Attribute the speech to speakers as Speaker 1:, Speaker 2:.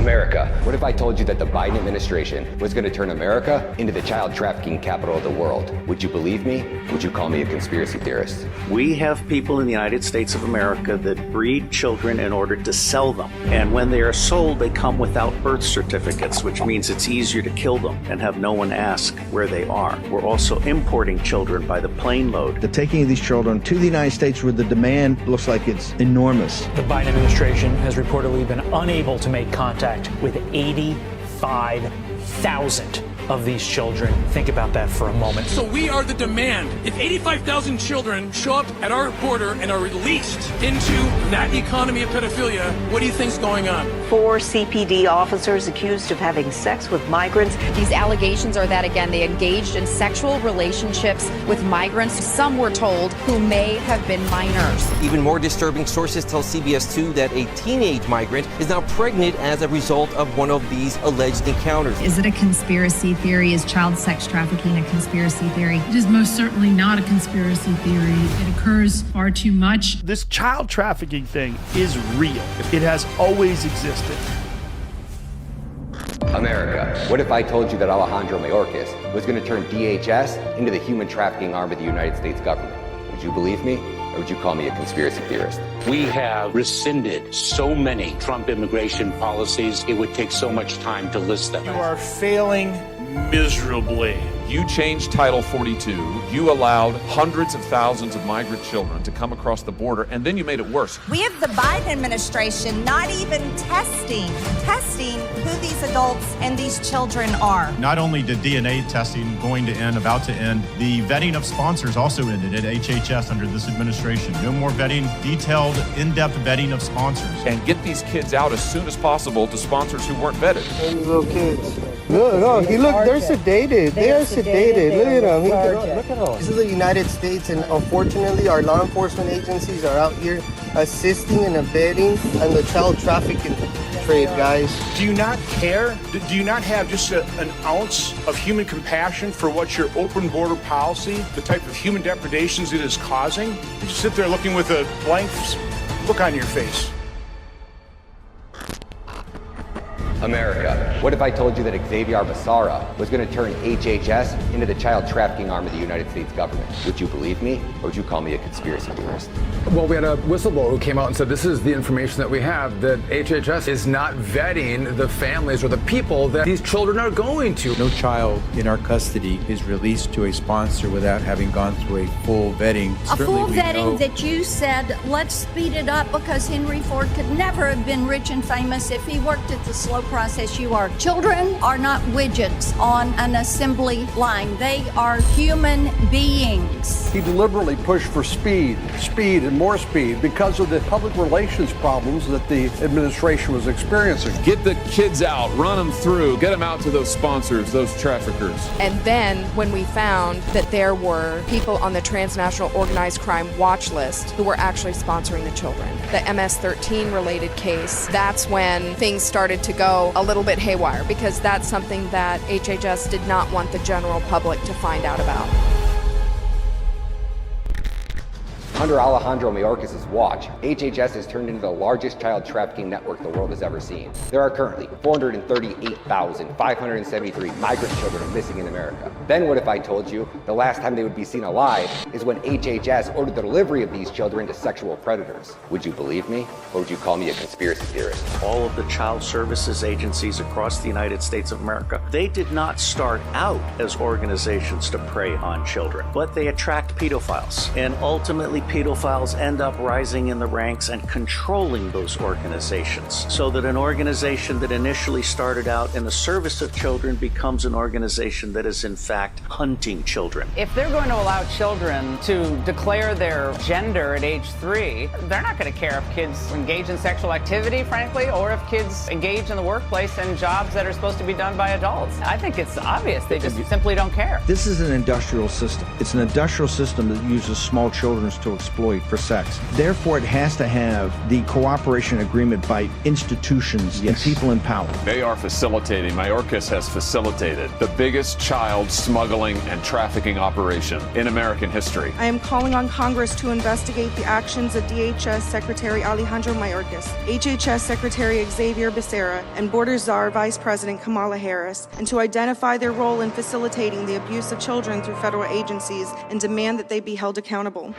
Speaker 1: America, what if I told you that the Biden administration was going to turn America into the child trafficking capital of the world? Would you believe me? Would you call me a conspiracy theorist?
Speaker 2: We have people in the United States of America that breed children in order to sell them. And when they are sold, they come without birth certificates, which means it's easier to kill them and have no one ask where they are. We're also importing children by the plane load.
Speaker 3: The taking of these children to the United States where the demand looks like it's enormous.
Speaker 4: The Biden administration has reportedly been unable to make contact with 85,000 of these children. Think about that for a moment.
Speaker 5: So we are the demand. If 85,000 children show up at our border and are released into that economy of pedophilia, what do you think's going on?
Speaker 6: 4 CPD officers accused of having sex with migrants.
Speaker 7: These allegations are that, again, they engaged in sexual relationships with migrants, some were told, who may have been minors.
Speaker 8: Even more disturbing, sources tell CBS 2 that a teenage migrant is now pregnant as a result of one of these alleged encounters.
Speaker 9: Is it a conspiracy theory? Is child sex trafficking a conspiracy theory?
Speaker 10: It is most certainly not a conspiracy theory. It occurs far too much.
Speaker 11: This child trafficking thing is real. It has always existed.
Speaker 1: America, what if I told you that Alejandro Mayorkas was going to turn DHS into the human trafficking arm of the United States government? Would you believe me? Or would you call me a conspiracy theorist?
Speaker 12: We have rescinded so many Trump immigration policies, it would take so much time to list them.
Speaker 11: You are failing miserably.
Speaker 13: You changed Title 42. You allowed hundreds of thousands of migrant children to come across the border, and then you made it worse.
Speaker 14: We have the Biden administration not even testing who these adults and these children are.
Speaker 15: Not only did DNA testing about to end, the vetting of sponsors also ended at HHS under this administration. No more vetting, detailed, in-depth vetting of sponsors.
Speaker 13: And get these kids out as soon as possible to sponsors who weren't vetted.
Speaker 16: Those little kids. Look, they're sedated. They are sedated. Look at them. Look at them. This is the United States, and unfortunately, our law enforcement agencies are out here assisting and abetting in the child trafficking trade, guys.
Speaker 11: Do you not care? Do you not have just an ounce of human compassion for what your open border policy, the type of human depredations it is causing? You just sit there looking with a blank look on your face.
Speaker 1: America, what if I told you that Xavier Becerra was going to turn HHS into the child trafficking arm of the United States government? Would you believe me, or would you call me a conspiracy theorist?
Speaker 17: Well, we had a whistleblower who came out and said this is the information that we have, that HHS is not vetting the families or the people that these children are going to.
Speaker 18: No child in our custody is released to a sponsor without having gone through a full vetting.
Speaker 19: A full vetting that you said, let's speed it up because Henry Ford could never have been rich and famous if he worked at the slow process you are. Children are not widgets on an assembly line. They are human beings.
Speaker 20: He deliberately pushed for speed, and more speed because of the public relations problems that the administration was experiencing.
Speaker 13: Get the kids out, run them through, get them out to those sponsors, those traffickers.
Speaker 7: And then when we found that there were people on the transnational organized crime watch list who were actually sponsoring the children, the MS-13 related case, that's when things started to go a little bit haywire, because that's something that HHS did not want the general public to find out about.
Speaker 1: Under Alejandro Mayorkas' watch, HHS has turned into the largest child trafficking network the world has ever seen. There are currently 438,573 migrant children missing in America. Then what if I told you the last time they would be seen alive is when HHS ordered the delivery of these children to sexual predators? Would you believe me, or would you call me a conspiracy theorist?
Speaker 2: All of the child services agencies across the United States of America, they did not start out as organizations to prey on children, but they attract pedophiles, and ultimately pedophiles end up rising in the ranks and controlling those organizations, so that an organization that initially started out in the service of children becomes an organization that is in fact hunting children. If they're going to allow children to declare their gender at age 3, they're not going to care if kids engage in sexual activity, frankly, or if kids engage in the workplace in jobs that are supposed to be done by adults. I think it's obvious. They just simply don't care.
Speaker 3: This is an industrial system. It's an industrial system that uses small children to exploit for sex. Therefore, it has to have the cooperation agreement by institutions and people in power.
Speaker 13: They are facilitating, Mayorkas has facilitated the biggest child smuggling and trafficking operation in American history.
Speaker 21: I am calling on Congress to investigate the actions of DHS Secretary Alejandro Mayorkas, HHS Secretary Xavier Becerra, and Border Czar Vice President Kamala Harris, and to identify their role in facilitating the abuse of children through federal agencies and demand that they be held accountable.